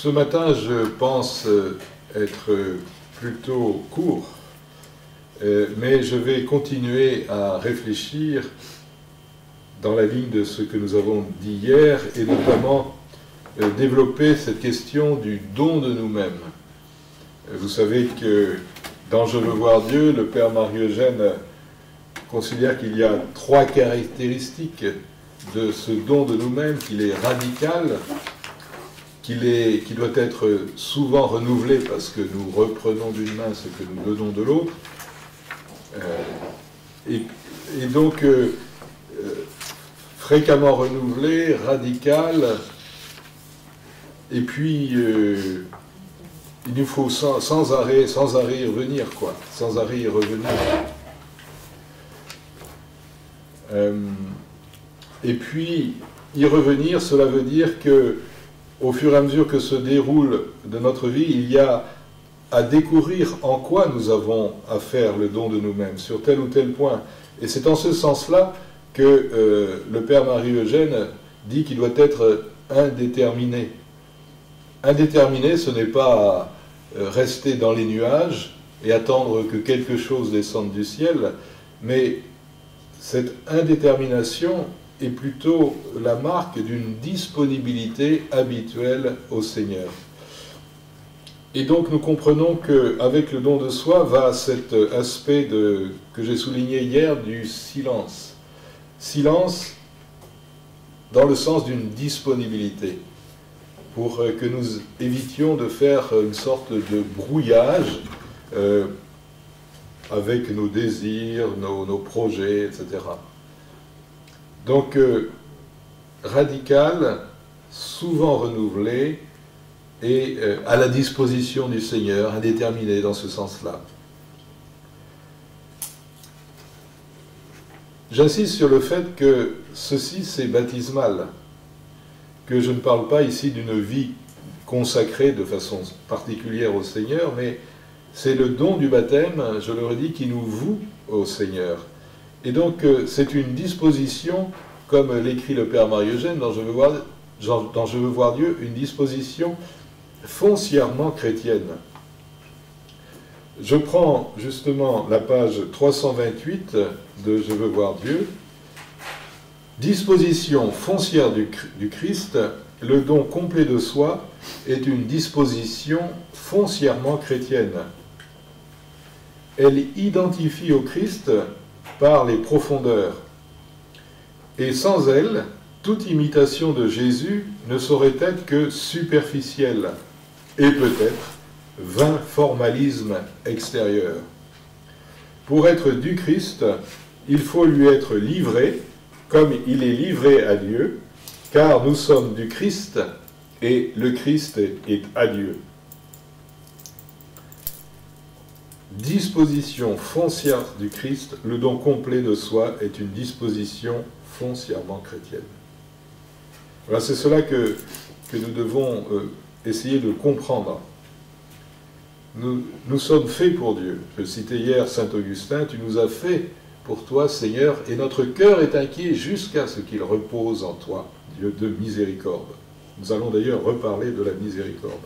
Ce matin, je pense être plutôt court, mais je vais continuer à réfléchir dans la ligne de ce que nous avons dit hier, et notamment développer cette question du don de nous-mêmes. Vous savez que dans Je veux voir Dieu, le Père Marie-Eugène considère qu'il y a 3 caractéristiques de ce don de nous-mêmes, qu'il est radical, qu'il doit être souvent renouvelé parce que nous reprenons d'une main ce que nous donnons de l'autre, et donc fréquemment renouvelé, radical, et puis il nous faut sans arrêt y revenir, quoi, sans arrêt y revenir. Et puis y revenir, cela veut dire que au fur et à mesure que se déroule de notre vie, il y a à découvrir en quoi nous avons à faire le don de nous-mêmes, sur tel ou tel point. Et c'est en ce sens-là que le Père Marie-Eugène dit qu'il doit être indéterminé. Indéterminé, ce n'est pas rester dans les nuages et attendre que quelque chose descende du ciel, mais cette indétermination est plutôt la marque d'une disponibilité habituelle au Seigneur. Et donc nous comprenons qu'avec le don de soi va cet aspect que j'ai souligné hier du silence. Silence dans le sens d'une disponibilité, pour que nous évitions de faire une sorte de brouillage avec nos désirs, nos projets, etc. Donc, radical, souvent renouvelé, et à la disposition du Seigneur, indéterminé dans ce sens-là. J'insiste sur le fait que ceci, c'est baptismal, que je ne parle pas ici d'une vie consacrée de façon particulière au Seigneur, mais c'est le don du baptême, je le redis, qui nous voue au Seigneur. Et donc, c'est une disposition, comme l'écrit le Père Marie-Eugène dans Je veux voir Dieu, une disposition foncièrement chrétienne. Je prends justement la page 328 de Je veux voir Dieu. Disposition foncière du Christ, le don complet de soi est une disposition foncièrement chrétienne. Elle identifie au Christ par les profondeurs. Et sans elle, toute imitation de Jésus ne saurait être que superficielle et peut-être vain formalisme extérieur. Pour être du Christ, il faut lui être livré comme il est livré à Dieu, car nous sommes du Christ et le Christ est à Dieu. Disposition foncière du Christ, le don complet de soi est une disposition foncièrement chrétienne. Voilà, c'est cela que nous devons essayer de comprendre. Nous sommes faits pour Dieu. Je citais hier saint Augustin, tu nous as fait pour toi, Seigneur, et notre cœur est inquiet jusqu'à ce qu'il repose en toi, Dieu de miséricorde. Nous allons d'ailleurs reparler de la miséricorde.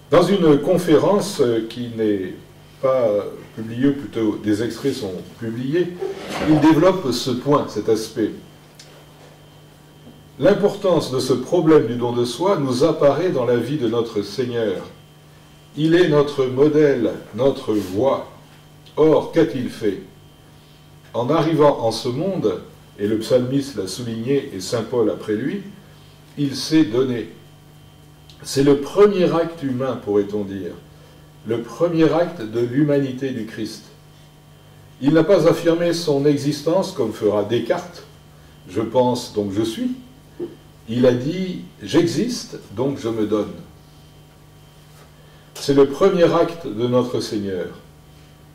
Dans une conférence qui n'est pas publiée, ou plutôt des extraits sont publiés, il développe ce point, cet aspect. L'importance de ce problème du don de soi nous apparaît dans la vie de notre Seigneur. Il est notre modèle, notre voie. Or, qu'a-t-il fait? En arrivant en ce monde, et le psalmiste l'a souligné et saint Paul après lui, il s'est donné. C'est le premier acte humain, pourrait-on dire, le premier acte de l'humanité du Christ. Il n'a pas affirmé son existence comme fera Descartes, je pense donc je suis. Il a dit j'existe donc je me donne. C'est le premier acte de notre Seigneur.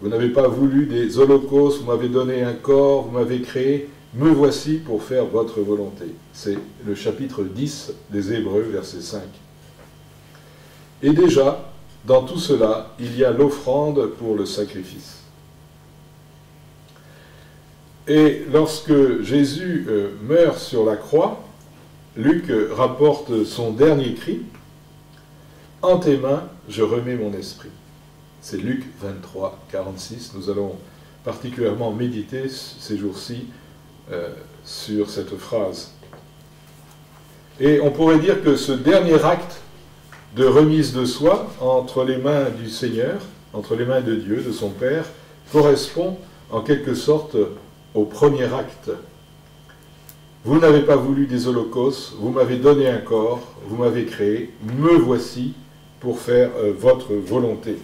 Vous n'avez pas voulu des holocaustes, vous m'avez donné un corps, vous m'avez créé, me voici pour faire votre volonté. C'est le chapitre 10 des Hébreux, verset 5. Et déjà, dans tout cela, il y a l'offrande pour le sacrifice. Et lorsque Jésus meurt sur la croix, Luc rapporte son dernier cri, « En tes mains, je remets mon esprit ». C'est Luc 23, 46. Nous allons particulièrement méditer ces jours-ci sur cette phrase. Et on pourrait dire que ce dernier acte de remise de soi entre les mains du Seigneur, entre les mains de Dieu, de son Père, correspond en quelque sorte au premier acte. Vous n'avez pas voulu des holocaustes, vous m'avez donné un corps, vous m'avez créé, me voici pour faire votre volonté.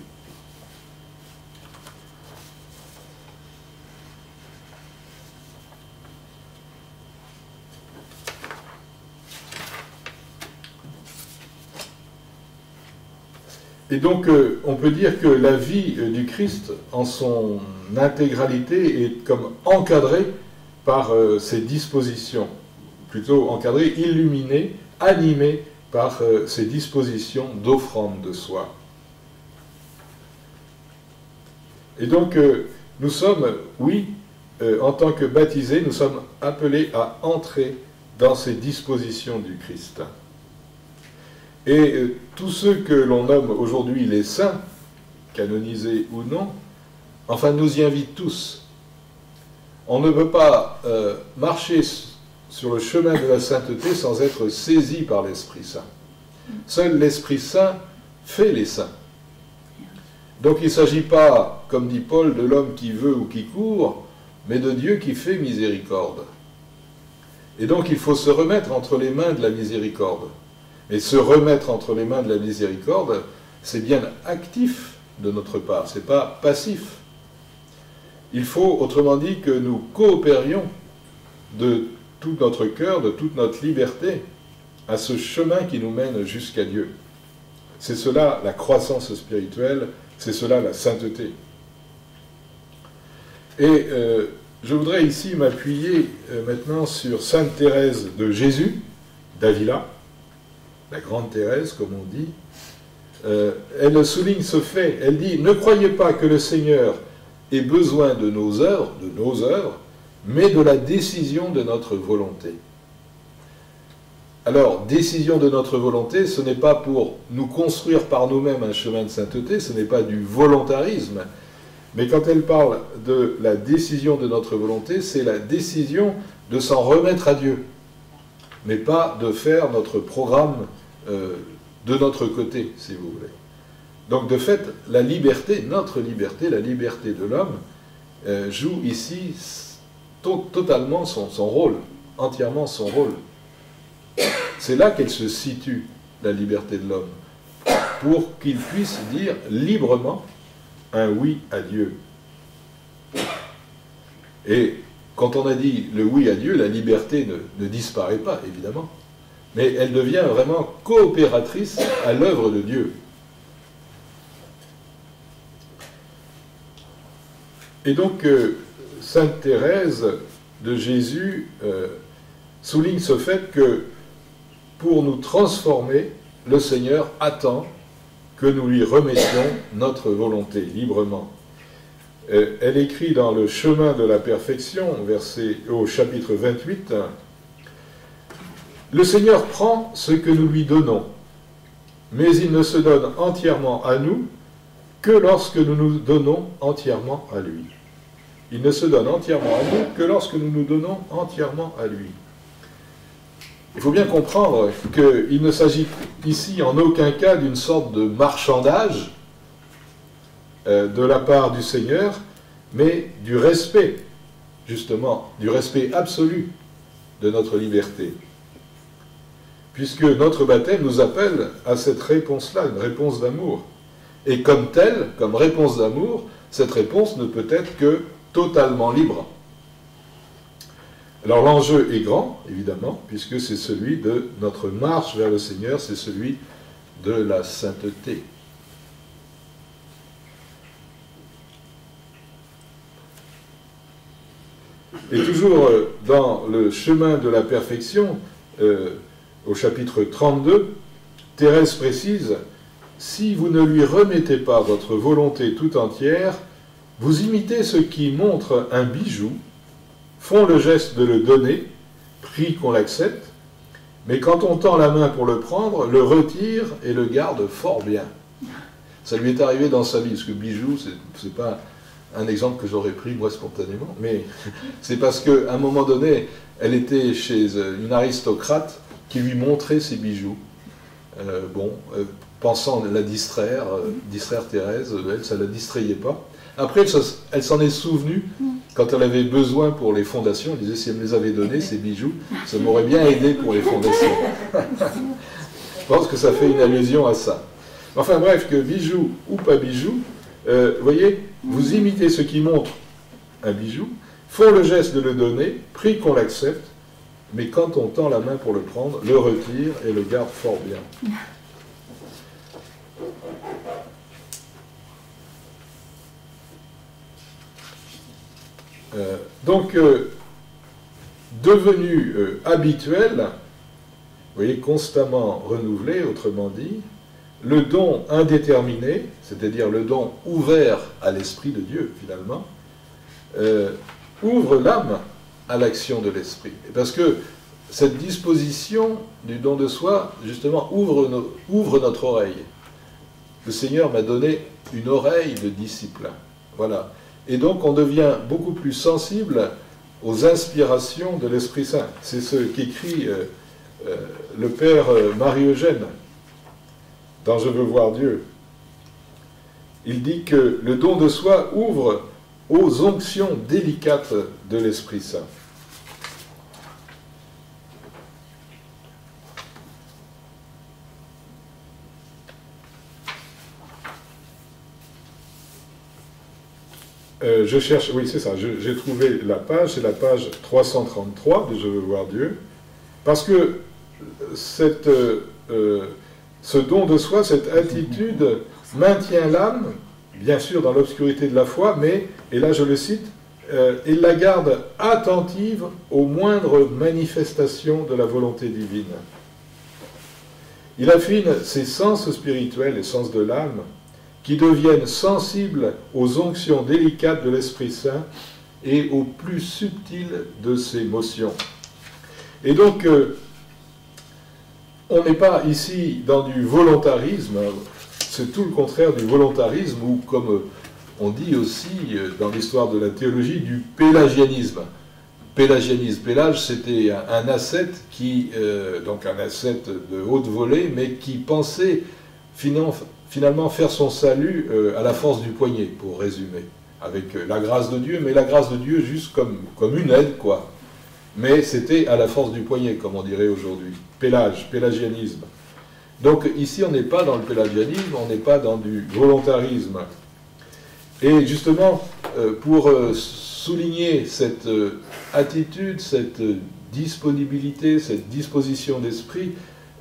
Et donc, on peut dire que la vie du Christ, en son intégralité, est comme encadrée par ses dispositions, plutôt encadrée, illuminée, animée par ses dispositions d'offrande de soi. Et donc, nous sommes, oui, en tant que baptisés, nous sommes appelés à entrer dans ces dispositions du Christ. Et tous ceux que l'on nomme aujourd'hui les saints, canonisés ou non, enfin nous y invitent tous. On ne peut pas marcher sur le chemin de la sainteté sans être saisi par l'Esprit Saint. Seul l'Esprit Saint fait les saints. Donc il ne s'agit pas, comme dit Paul, de l'homme qui veut ou qui court, mais de Dieu qui fait miséricorde. Et donc il faut se remettre entre les mains de la miséricorde. Et se remettre entre les mains de la miséricorde, c'est bien actif de notre part, ce n'est pas passif. Il faut, autrement dit, que nous coopérions de tout notre cœur, de toute notre liberté, à ce chemin qui nous mène jusqu'à Dieu. C'est cela la croissance spirituelle, c'est cela la sainteté. Et je voudrais ici m'appuyer maintenant sur Sainte Thérèse de Jésus, d'Avila, la grande Thérèse, comme on dit. Elle souligne ce fait, elle dit « Ne croyez pas que le Seigneur ait besoin de nos œuvres, mais de la décision de notre volonté. » Alors, décision de notre volonté, ce n'est pas pour nous construire par nous-mêmes un chemin de sainteté, ce n'est pas du volontarisme, mais quand elle parle de la décision de notre volonté, c'est la décision de s'en remettre à Dieu, mais pas de faire notre programme de notre côté, si vous voulez. Donc de fait, la liberté, notre liberté, la liberté de l'homme, joue ici totalement son rôle, entièrement son rôle. C'est là qu'elle se situe, la liberté de l'homme, pour qu'il puisse dire librement un oui à Dieu. Et quand on a dit le oui à Dieu, la liberté ne disparaît pas, évidemment, mais elle devient vraiment coopératrice à l'œuvre de Dieu. Et donc, Sainte Thérèse de Jésus souligne ce fait que pour nous transformer, le Seigneur attend que nous lui remettions notre volonté librement. Elle écrit dans le chemin de la perfection, au chapitre 28, « Le Seigneur prend ce que nous lui donnons, mais il ne se donne entièrement à nous que lorsque nous nous donnons entièrement à lui. » Il ne se donne entièrement à nous que lorsque nous nous donnons entièrement à lui. Il faut bien comprendre qu'il ne s'agit ici en aucun cas d'une sorte de marchandage de la part du Seigneur, mais du respect, justement, du respect absolu de notre liberté. Puisque notre baptême nous appelle à cette réponse-là, une réponse d'amour. Et comme telle, comme réponse d'amour, cette réponse ne peut être que totalement libre. Alors l'enjeu est grand, évidemment, puisque c'est celui de notre marche vers le Seigneur, c'est celui de la sainteté. Et toujours dans le chemin de la perfection, au chapitre 32, Thérèse précise « Si vous ne lui remettez pas votre volonté tout entière, vous imitez ceux qui montrent un bijou, font le geste de le donner, prient qu'on l'accepte, Mais quand on tend la main pour le prendre, le retire et le garde fort bien. Ça lui est arrivé dans sa vie, parce que Bijou, c'est pas un exemple que j'aurais pris moi spontanément, mais c'est parce qu'à un moment donné, elle était chez une aristocrate qui lui montrait ses bijoux. Pensant la distraire Thérèse, elle, ça ne la distrayait pas. Après, elle s'en est souvenue quand elle avait besoin pour les fondations. Elle disait, si elle me les avait donnés, ces bijoux, ça m'aurait bien aidé pour les fondations. Je pense que ça fait une allusion à ça. Enfin bref, que bijou ou pas bijou, vous voyez, vous imitez ceux qui montrent un bijou, font le geste de le donner, prient qu'on l'accepte, mais quand on tend la main pour le prendre, le retire et le garde fort bien. Devenu habituel, vous voyez, constamment renouvelé, autrement dit, le don indéterminé, c'est-à-dire le don ouvert à l'Esprit de Dieu, finalement, ouvre l'âme à l'action de l'Esprit. Parce que cette disposition du don de soi, justement, ouvre notre oreille. Le Seigneur m'a donné une oreille de disciple. Voilà. Et donc on devient beaucoup plus sensible aux inspirations de l'Esprit Saint. C'est ce qu'écrit le Père Marie-Eugène dans Je veux voir Dieu. Il dit que le don de soi ouvre aux onctions délicates de l'Esprit Saint. Je cherche, oui c'est ça, j'ai trouvé la page, c'est la page 333 de Je veux voir Dieu, parce que ce don de soi, cette attitude maintient l'âme, bien sûr dans l'obscurité de la foi, mais, et là je le cite, il la garde attentive aux moindres manifestations de la volonté divine. Il affine ses sens spirituels, les sens de l'âme, qui deviennent sensibles aux onctions délicates de l'Esprit Saint et aux plus subtiles de ses motions. Et donc, on n'est pas ici dans du volontarisme, c'est tout le contraire du volontarisme, ou comme on dit aussi dans l'histoire de la théologie, du pélagianisme. Pélage, c'était un ascète donc un ascète de haute volée, mais qui pensait finalement faire son salut à la force du poignet, pour résumer, avec la grâce de Dieu, mais la grâce de Dieu juste comme une aide, quoi. Mais c'était à la force du poignet, comme on dirait aujourd'hui. Pélagianisme. Donc ici, on n'est pas dans le pélagianisme, on n'est pas dans du volontarisme. Et justement, pour souligner cette attitude, cette disponibilité, cette disposition d'esprit,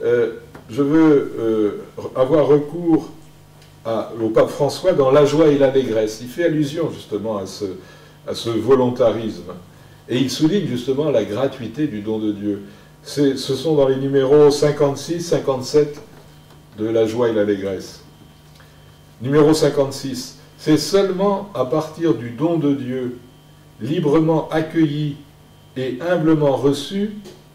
je veux avoir recours au pape François dans La joie et l'allégresse. Il fait allusion justement à ce volontarisme. Et il souligne justement la gratuité du don de Dieu. Ce sont dans les numéros 56, 57 de La joie et l'allégresse. Numéro 56. C'est seulement à partir du don de Dieu, librement accueilli et humblement reçu,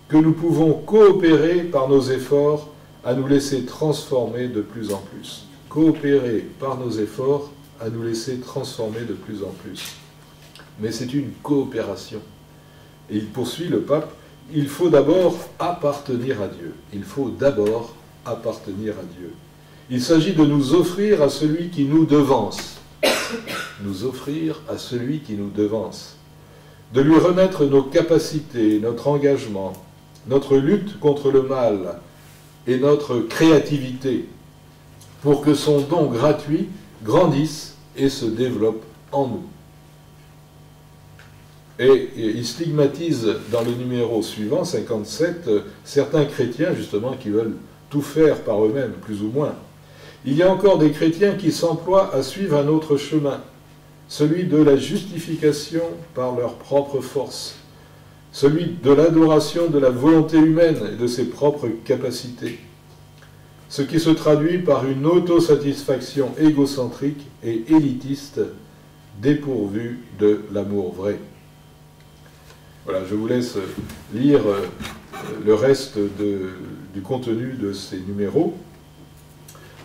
que nous pouvons coopérer par nos efforts à nous laisser transformer de plus en plus. Coopérer par nos efforts à nous laisser transformer de plus en plus. Mais c'est une coopération. Et il poursuit, le pape, il faut d'abord appartenir à Dieu. Il faut d'abord appartenir à Dieu. Il s'agit de nous offrir à celui qui nous devance. Nous offrir à celui qui nous devance. De lui remettre nos capacités, notre engagement, notre lutte contre le mal et notre créativité, pour que son don gratuit grandisse et se développe en nous. Et il stigmatise dans le numéro suivant, 57, certains chrétiens justement qui veulent tout faire par eux-mêmes, plus ou moins. Il y a encore des chrétiens qui s'emploient à suivre un autre chemin, celui de la justification par leur propre force, celui de l'adoration de la volonté humaine et de ses propres capacités, ce qui se traduit par une autosatisfaction égocentrique et élitiste, dépourvue de l'amour vrai. Voilà, je vous laisse lire le reste du contenu de ces numéros.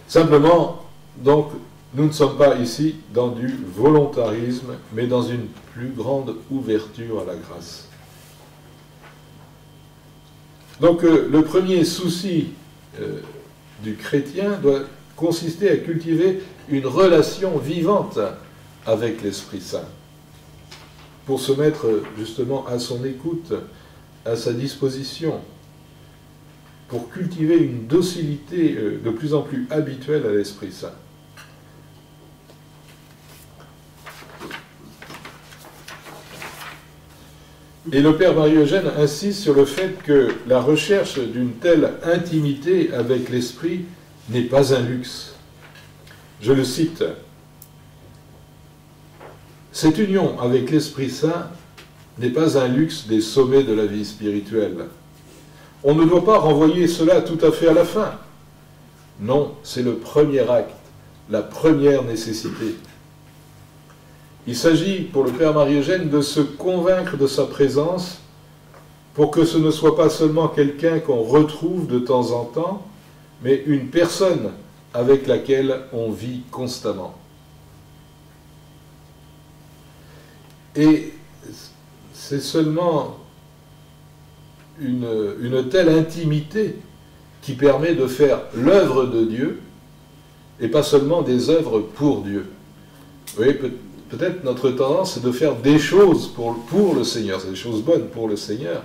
Simplement, donc, nous ne sommes pas ici dans du volontarisme, mais dans une plus grande ouverture à la grâce. Donc, le premier souci du chrétien doit consister à cultiver une relation vivante avec l'Esprit Saint, pour se mettre justement à son écoute, à sa disposition, pour cultiver une docilité de plus en plus habituelle à l'Esprit Saint. Et le Père Marie-Eugène insiste sur le fait que la recherche d'une telle intimité avec l'Esprit n'est pas un luxe. Je le cite. Cette union avec l'Esprit Saint n'est pas un luxe des sommets de la vie spirituelle. On ne doit pas renvoyer cela tout à fait à la fin. Non, c'est le premier acte, la première nécessité. Il s'agit pour le Père Marie-Eugène de se convaincre de sa présence pour que ce ne soit pas seulement quelqu'un qu'on retrouve de temps en temps, mais une personne avec laquelle on vit constamment. Et c'est seulement une telle intimité qui permet de faire l'œuvre de Dieu et pas seulement des œuvres pour Dieu. Vous voyez, peut-être notre tendance c'est de faire des choses pour le Seigneur, c'est des choses bonnes pour le Seigneur,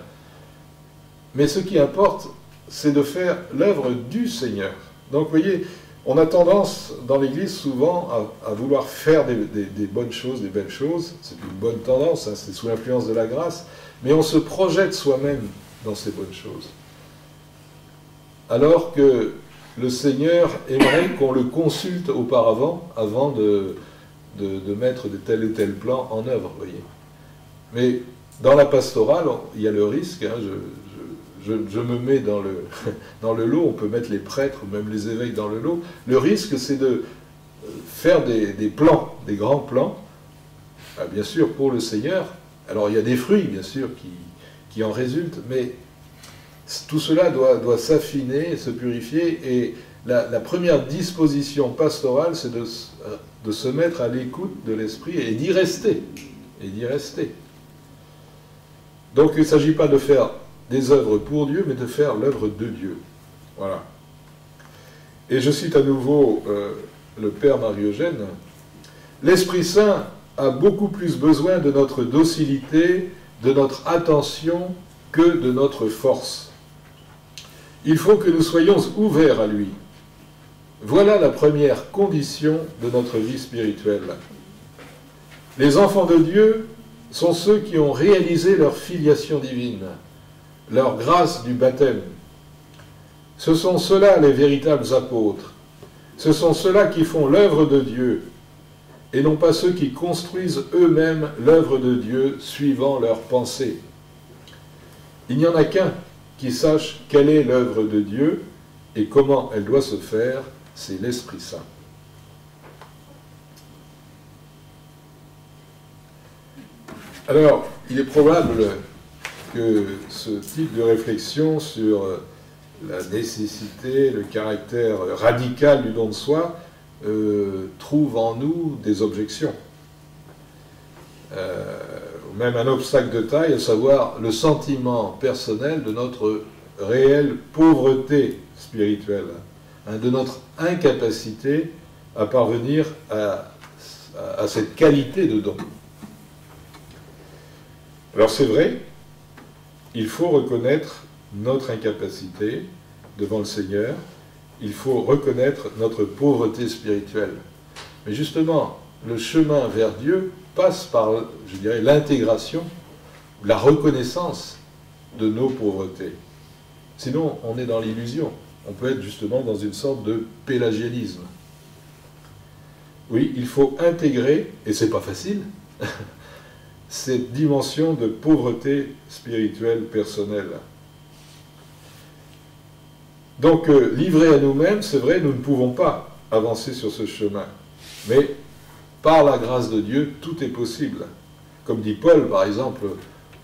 mais ce qui importe c'est de faire l'œuvre du Seigneur. Donc vous voyez, on a tendance dans l'Église souvent à vouloir faire des bonnes choses, des belles choses. C'est une bonne tendance, hein, c'est sous l'influence de la grâce, mais on se projette soi-même dans ces bonnes choses. Alors que le Seigneur aimerait qu'on le consulte auparavant, avant de mettre de tel ou tel plan en œuvre, vous voyez. Mais dans la pastorale, il y a le risque, hein, je me mets dans le lot, on peut mettre les prêtres, même les évêques dans le lot. Le risque, c'est de faire des plans, des grands plans, bien sûr pour le Seigneur. Alors il y a des fruits, bien sûr, qui en résultent, mais tout cela doit s'affiner, se purifier, et la première disposition pastorale, c'est de se mettre à l'écoute de l'Esprit et d'y rester. Donc il ne s'agit pas de faire des œuvres pour Dieu, mais de faire l'œuvre de Dieu. Voilà. Et je cite à nouveau le Père Marie-Eugène. L'Esprit Saint a beaucoup plus besoin de notre docilité, de notre attention, que de notre force. Il faut que nous soyons ouverts à lui. Voilà la première condition de notre vie spirituelle. Les enfants de Dieu sont ceux qui ont réalisé leur filiation divine, leur grâce du baptême. Ce sont ceux-là les véritables apôtres. Ce sont ceux-là qui font l'œuvre de Dieu, et non pas ceux qui construisent eux-mêmes l'œuvre de Dieu suivant leurs pensées. Il n'y en a qu'un qui sache quelle est l'œuvre de Dieu et comment elle doit se faire, c'est l'Esprit Saint. Alors, il est probable que ce type de réflexion sur la nécessité, le caractère radical du don de soi trouve en nous des objections. Même un obstacle de taille, à savoir le sentiment personnel de notre réelle pauvreté spirituelle, hein, de notre incapacité à parvenir à cette qualité de don. Alors c'est vrai, il faut reconnaître notre incapacité devant le Seigneur, il faut reconnaître notre pauvreté spirituelle. Mais justement, le chemin vers Dieu passe par, je dirais, l'intégration, la reconnaissance de nos pauvretés. Sinon, on est dans l'illusion. On peut être justement dans une sorte de pélagianisme. Oui, il faut intégrer, et c'est pas facile, cette dimension de pauvreté spirituelle personnelle. Donc, livrés à nous-mêmes, c'est vrai, nous ne pouvons pas avancer sur ce chemin. Mais, par la grâce de Dieu, tout est possible. Comme dit Paul, par exemple,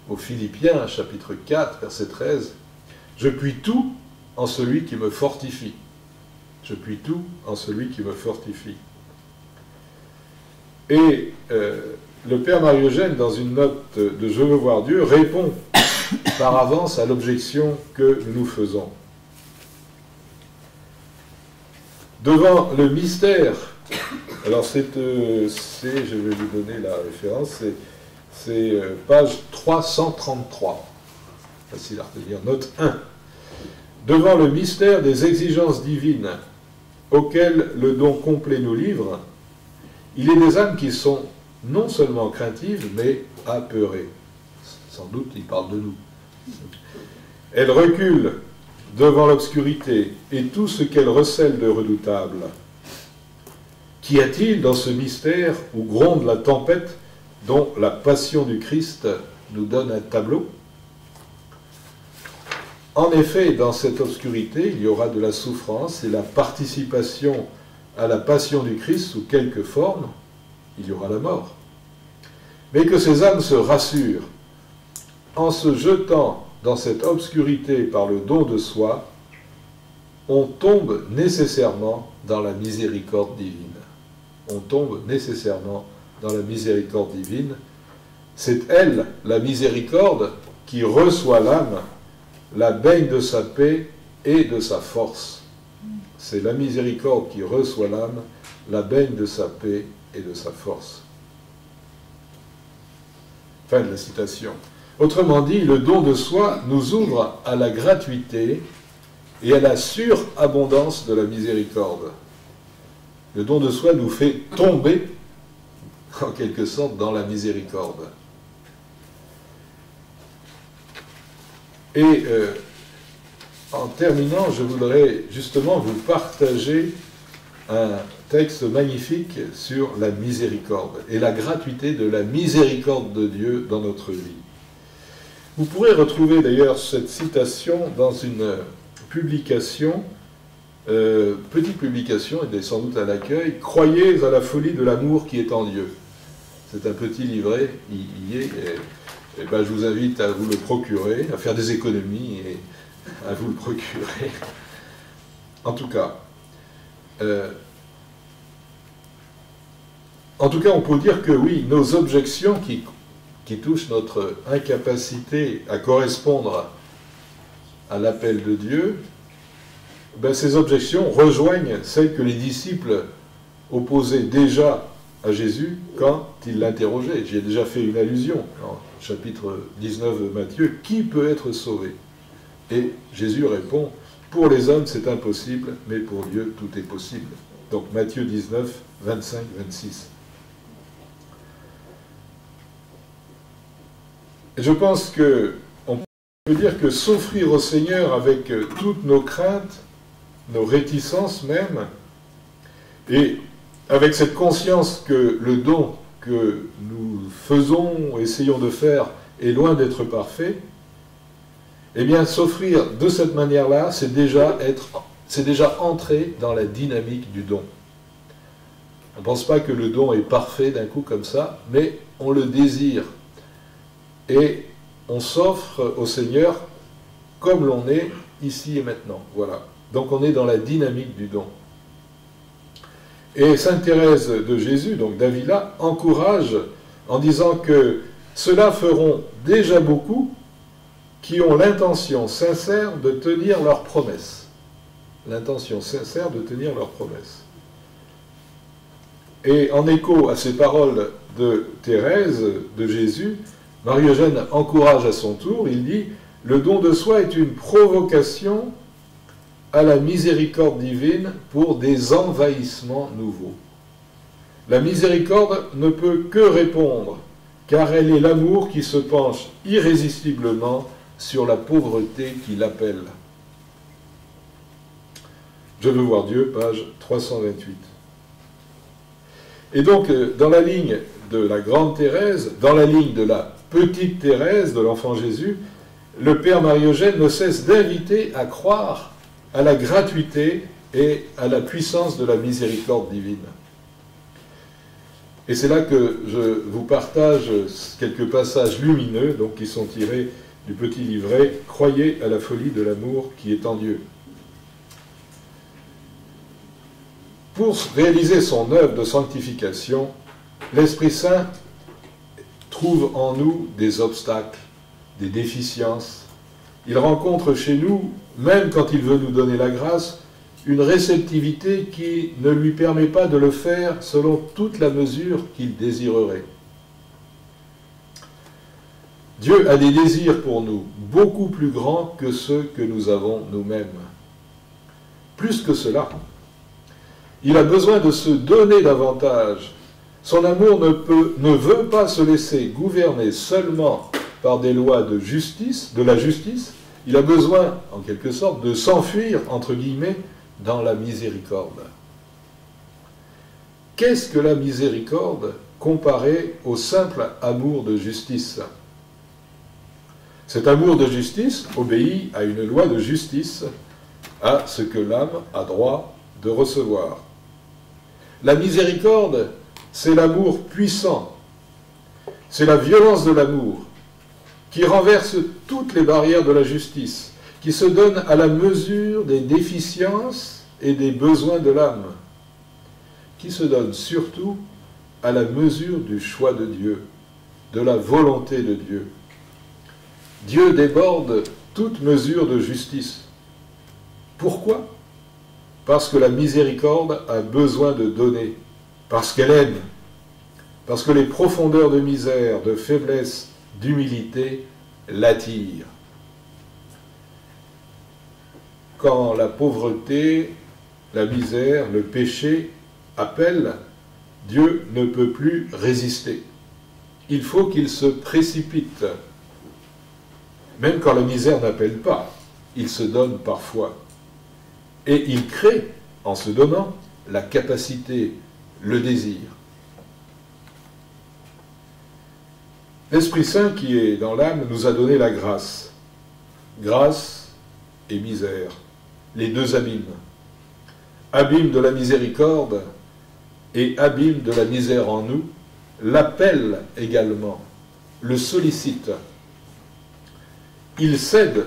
aux Philippiens, chapitre 4, verset 13, Je puis tout en celui qui me fortifie. Je puis tout en celui qui me fortifie. Et le Père Marie-Eugène, dans une note de Je veux voir Dieu, répond par avance à l'objection que nous faisons. Devant le mystère, alors je vais vous donner la référence, c'est page 333, facile à retenir, note 1. Devant le mystère des exigences divines auxquelles le don complet nous livre, il est des âmes qui sont non seulement craintives, mais apeurées. Sans doute, il parle de nous. Elles reculent devant l'obscurité et tout ce qu'elle recèle de redoutable. Qu'y a-t-il dans ce mystère où gronde la tempête dont la passion du Christ nous donne un tableau? En effet, dans cette obscurité, il y aura de la souffrance et la participation à la passion du Christ sous quelque forme, il y aura la mort. Mais que ces âmes se rassurent, en se jetant dans cette obscurité par le don de soi, on tombe nécessairement dans la miséricorde divine. On tombe nécessairement dans la miséricorde divine. C'est elle, la miséricorde, qui reçoit l'âme, la baigne de sa paix et de sa force. C'est la miséricorde qui reçoit l'âme, la baigne de sa paix et de sa force. Fin de la citation. Autrement dit, le don de soi nous ouvre à la gratuité et à la surabondance de la miséricorde. Le don de soi nous fait tomber, en quelque sorte, dans la miséricorde. Et en terminant, je voudrais justement vous partager un texte magnifique sur la miséricorde et la gratuité de la miséricorde de Dieu dans notre vie. Vous pourrez retrouver d'ailleurs cette citation dans une publication, petite publication, elle est sans doute à l'accueil, « Croyez à la folie de l'amour qui est en Dieu ». C'est un petit livret, il y est, et ben, je vous invite à vous le procurer, à faire des économies et à vous le procurer. En tout cas, on peut dire que oui, nos objections qui touchent notre incapacité à correspondre à l'appel de Dieu, ben, ces objections rejoignent celles que les disciples opposaient déjà à Jésus quand ils l'interrogeaient. J'ai déjà fait une allusion en chapitre 19 de Matthieu. Qui peut être sauvé? Et Jésus répond, pour les hommes c'est impossible, mais pour Dieu tout est possible. Donc Matthieu 19, 25, 26. Et je pense qu'on peut dire que s'offrir au Seigneur avec toutes nos craintes, nos réticences même, et avec cette conscience que le don que nous faisons, essayons de faire, est loin d'être parfait, eh bien s'offrir de cette manière-là, c'est déjà entrer dans la dynamique du don. On ne pense pas que le don est parfait d'un coup comme ça, mais on le désire. Et on s'offre au Seigneur comme l'on est ici et maintenant. Voilà. Donc on est dans la dynamique du don. Et Sainte Thérèse de Jésus, donc d'Avila, encourage en disant que ceux-là feront déjà beaucoup qui ont l'intention sincère de tenir leurs promesses. L'intention sincère de tenir leurs promesses. Et en écho à ces paroles de Thérèse de Jésus, Marie-Eugène encourage à son tour, il dit « Le don de soi est une provocation à la miséricorde divine pour des envahissements nouveaux. La miséricorde ne peut que répondre, car elle est l'amour qui se penche irrésistiblement sur la pauvreté qui l'appelle. » Je veux voir Dieu, page 328. Et donc, dans la ligne de la grande Thérèse, dans la ligne de la petite Thérèse, de l'enfant Jésus, le Père Marie-Eugène ne cesse d'inviter à croire à la gratuité et à la puissance de la miséricorde divine. Et c'est là que je vous partage quelques passages lumineux, donc qui sont tirés du petit livret « Croyez à la folie de l'amour qui est en Dieu ». Pour réaliser son œuvre de sanctification, l'Esprit Saint trouve en nous des obstacles, des déficiences. Il rencontre chez nous, même quand il veut nous donner la grâce, une réceptivité qui ne lui permet pas de le faire selon toute la mesure qu'il désirerait. Dieu a des désirs pour nous, beaucoup plus grands que ceux que nous avons nous-mêmes. Plus que cela, il a besoin de se donner davantage. Son amour ne veut pas se laisser gouverner seulement par des lois de justice, de la justice. Il a besoin, en quelque sorte, de s'enfuir, entre guillemets, dans la miséricorde. Qu'est-ce que la miséricorde comparé au simple amour de justice? Cet amour de justice obéit à une loi de justice, à ce que l'âme a droit de recevoir. La miséricorde, c'est l'amour puissant, c'est la violence de l'amour qui renverse toutes les barrières de la justice, qui se donne à la mesure des déficiences et des besoins de l'âme, qui se donne surtout à la mesure du choix de Dieu, de la volonté de Dieu. Dieu déborde toute mesure de justice. Pourquoi? Parce que la miséricorde a besoin de donner, parce qu'elle aime, parce que les profondeurs de misère, de faiblesse, d'humilité l'attirent. Quand la pauvreté, la misère, le péché appellent, Dieu ne peut plus résister. Il faut qu'il se précipite. Même quand la misère n'appelle pas, il se donne parfois. Et il crée, en se donnant, la capacité, le désir. L'Esprit Saint qui est dans l'âme nous a donné la grâce. Grâce et misère, les deux abîmes. Abîme de la miséricorde et abîme de la misère en nous, l'appelle également, le sollicite. Il cède,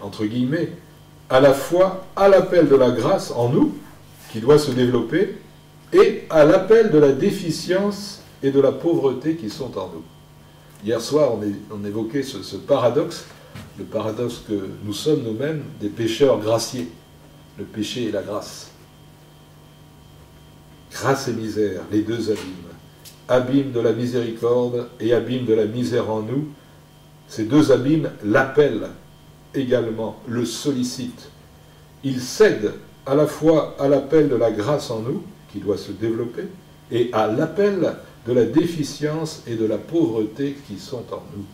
entre guillemets, à la fois à l'appel de la grâce en nous, qui doit se développer, et à l'appel de la déficience et de la pauvreté qui sont en nous. Hier soir, on évoquait ce paradoxe, le paradoxe que nous sommes nous-mêmes des pécheurs graciés, le péché et la grâce. Grâce et misère, les deux abîmes. Abîme de la miséricorde et abîme de la misère en nous. Ces deux abîmes l'appellent également, le sollicitent. Il cède à la fois à l'appel de la grâce en nous, qui doit se développer, et à l'appel de la déficience et de la pauvreté qui sont en nous.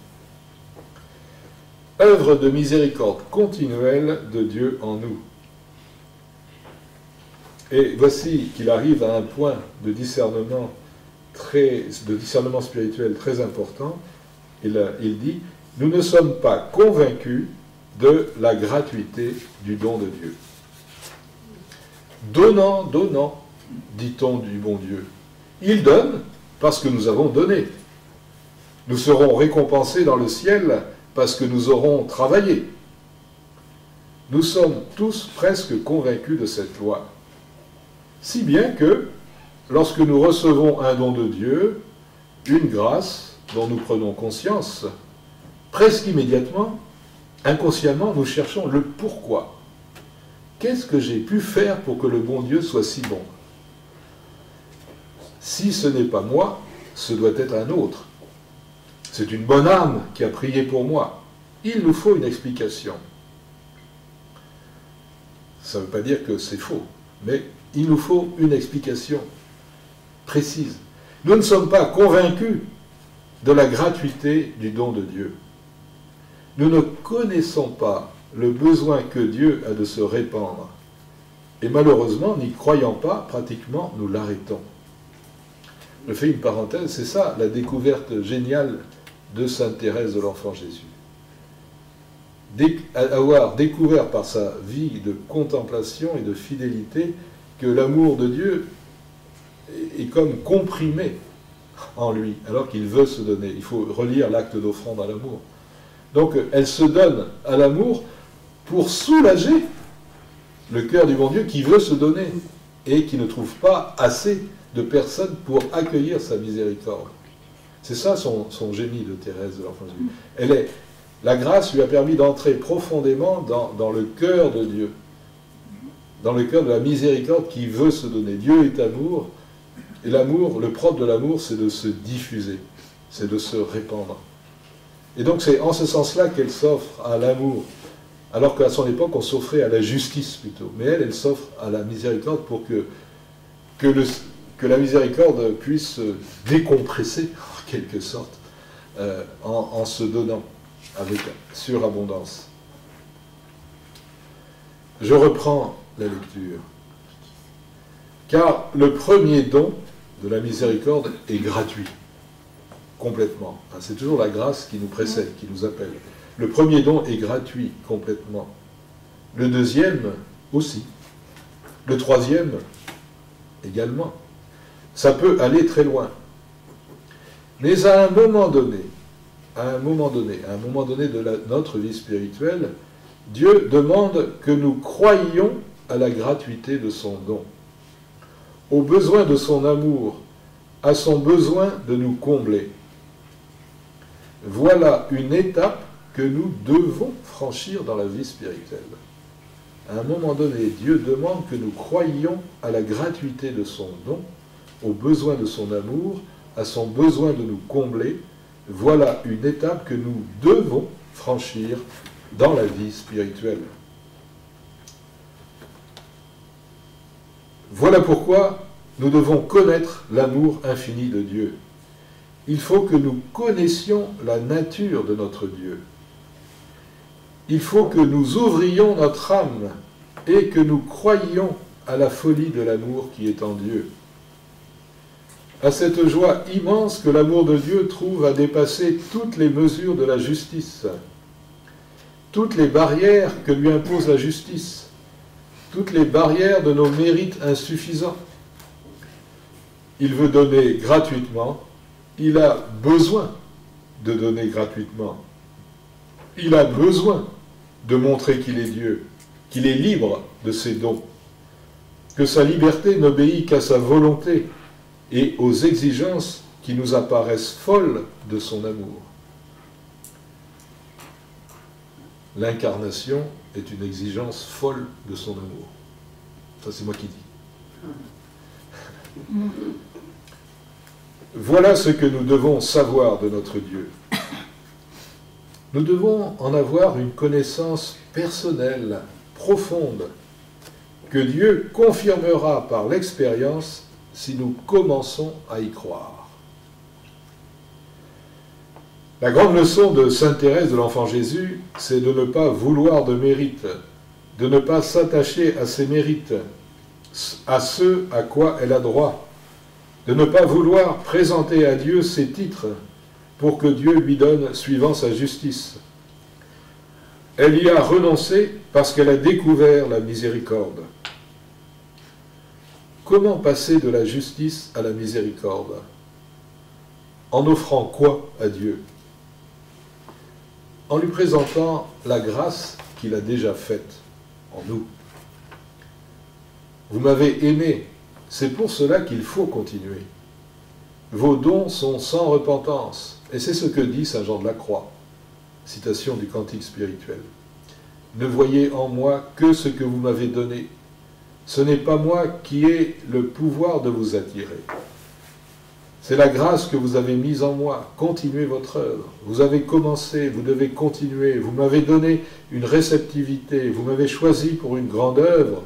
Œuvre de miséricorde continuelle de Dieu en nous. Et voici qu'il arrive à un point de discernement spirituel très important. Il dit, nous ne sommes pas convaincus de la gratuité du don de Dieu. Donnant, donnant, dit-on du bon Dieu. Il donne parce que nous avons donné. Nous serons récompensés dans le ciel parce que nous aurons travaillé. Nous sommes tous presque convaincus de cette loi. Si bien que, lorsque nous recevons un don de Dieu, une grâce dont nous prenons conscience, presque immédiatement, inconsciemment, nous cherchons le pourquoi. Qu'est-ce que j'ai pu faire pour que le bon Dieu soit si bon? Si ce n'est pas moi, ce doit être un autre. C'est une bonne âme qui a prié pour moi. Il nous faut une explication. Ça ne veut pas dire que c'est faux, mais il nous faut une explication précise. Nous ne sommes pas convaincus de la gratuité du don de Dieu. Nous ne connaissons pas le besoin que Dieu a de se répandre. Et malheureusement, n'y croyant pas, pratiquement, nous l'arrêtons. Je fais une parenthèse, c'est ça la découverte géniale de Sainte Thérèse de l'Enfant Jésus. Avoir découvert par sa vie de contemplation et de fidélité que l'amour de Dieu est comme comprimé en lui, alors qu'il veut se donner. Il faut relire l'acte d'offrande à l'amour. Donc elle se donne à l'amour pour soulager le cœur du bon Dieu qui veut se donner et qui ne trouve pas assez de personnes pour accueillir sa miséricorde. C'est ça son génie de Thérèse de l'Enfant Jésus. La grâce lui a permis d'entrer profondément dans le cœur de Dieu, dans le cœur de la miséricorde qui veut se donner. Dieu est amour, et l'amour, le propre de l'amour, c'est de se diffuser, c'est de se répandre. Et donc c'est en ce sens-là qu'elle s'offre à l'amour, alors qu'à son époque on s'offrait à la justice plutôt. Mais elle s'offre à la miséricorde pour que la miséricorde puisse décompresser, en quelque sorte, en se donnant avec surabondance. Je reprends la lecture. Car le premier don de la miséricorde est gratuit, complètement. Enfin, c'est toujours la grâce qui nous précède, qui nous appelle. Le premier don est gratuit, complètement. Le deuxième aussi. Le troisième également. Ça peut aller très loin. Mais à un moment donné de notre vie spirituelle, Dieu demande que nous croyions à la gratuité de son don, au besoin de son amour, à son besoin de nous combler. Voilà une étape que nous devons franchir dans la vie spirituelle. À un moment donné, Dieu demande que nous croyions à la gratuité de son don, au besoin de son amour, à son besoin de nous combler. Voilà une étape que nous devons franchir dans la vie spirituelle. Voilà pourquoi nous devons connaître l'amour infini de Dieu. Il faut que nous connaissions la nature de notre Dieu. Il faut que nous ouvrions notre âme et que nous croyions à la folie de l'amour qui est en Dieu. À cette joie immense que l'amour de Dieu trouve à dépasser toutes les mesures de la justice, toutes les barrières que lui impose la justice, toutes les barrières de nos mérites insuffisants. Il veut donner gratuitement, il a besoin de donner gratuitement. Il a besoin de montrer qu'il est Dieu, qu'il est libre de ses dons, que sa liberté n'obéit qu'à sa volonté et aux exigences qui nous apparaissent folles de son amour. L'incarnation est une exigence folle de son amour. Ça, c'est moi qui dis. Voilà ce que nous devons savoir de notre Dieu. Nous devons en avoir une connaissance personnelle, profonde, que Dieu confirmera par l'expérience si nous commençons à y croire. La grande leçon de sainte Thérèse de l'Enfant Jésus, c'est de ne pas vouloir de mérite, de ne pas s'attacher à ses mérites, à ce à quoi elle a droit, de ne pas vouloir présenter à Dieu ses titres pour que Dieu lui donne suivant sa justice. Elle y a renoncé parce qu'elle a découvert la miséricorde. Comment passer de la justice à la miséricorde? En offrant quoi à Dieu? En lui présentant la grâce qu'il a déjà faite en nous. Vous m'avez aimé, c'est pour cela qu'il faut continuer. Vos dons sont sans repentance, et c'est ce que dit saint Jean de la Croix. Citation du Cantique spirituel. Ne voyez en moi que ce que vous m'avez donné. Ce n'est pas moi qui ai le pouvoir de vous attirer. C'est la grâce que vous avez mise en moi. Continuez votre œuvre. Vous avez commencé, vous devez continuer. Vous m'avez donné une réceptivité. Vous m'avez choisi pour une grande œuvre.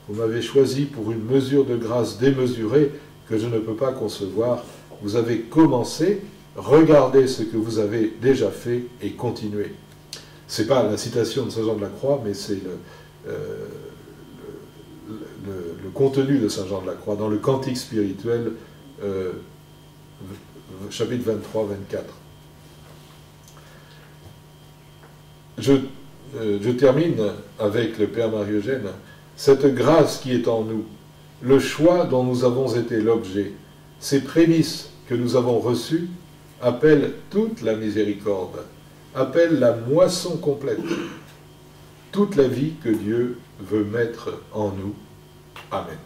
Vous m'avez choisi pour une mesure de grâce démesurée que je ne peux pas concevoir. Vous avez commencé. Regardez ce que vous avez déjà fait et continuez. Ce n'est pas la citation de saint Jean de la Croix, mais c'est le contenu de saint Jean de la Croix dans le Cantique spirituel, chapitre 23-24. Je termine avec le Père Marie-Eugène. Cette grâce qui est en nous, le choix dont nous avons été l'objet, ces prémices que nous avons reçues, appellent toute la miséricorde. appelle la moisson complète. Toute la vie que Dieu veut mettre en nous. Amen.